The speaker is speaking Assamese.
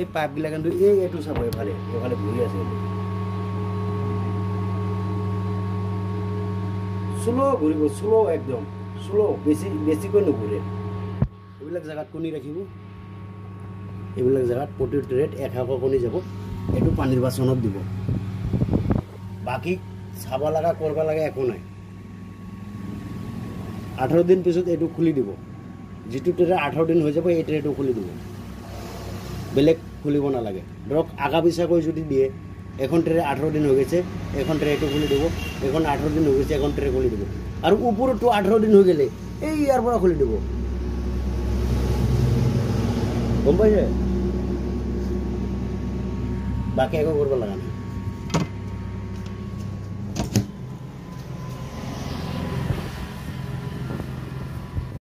এই পাইপবিলাক কিন্তু এইটো চাব এফালে ঘূৰি আছে শ্ল' ঘূৰিব শ্ল' একদম শ্ল' বেছিকৈ নুঘূৰে এইবিলাক জেগাত কণী ৰাখিব এইবিলাক জেগাত প্ৰতি ট্ৰেত 100 কণী যাব এইটো পানীৰ বাচনত দিব বাকী চাব লগা কৰিব লাগে একো নাই 18 দিন পিছত এইটো খুলি দিব যিটো ট্ৰে 18 দিন হৈ যাব এই ট্ৰেটো খুলি দিব বেলেগ খুলিব নালাগে ধৰক আগা পিছাকৈ যদি দিয়ে এখন ট্ৰে 18 দিন হৈ গৈছে এখন ট্ৰেটো খুলি দিব এখন 18 দিন হৈ গৈছে এখন ট্ৰে খুলি দিব আৰু ওপৰতো 18 দিন হৈ গ'লে এই ইয়াৰ পৰা খুলি দিব গম পাইছে বাকি একো কৰিব লগা নাই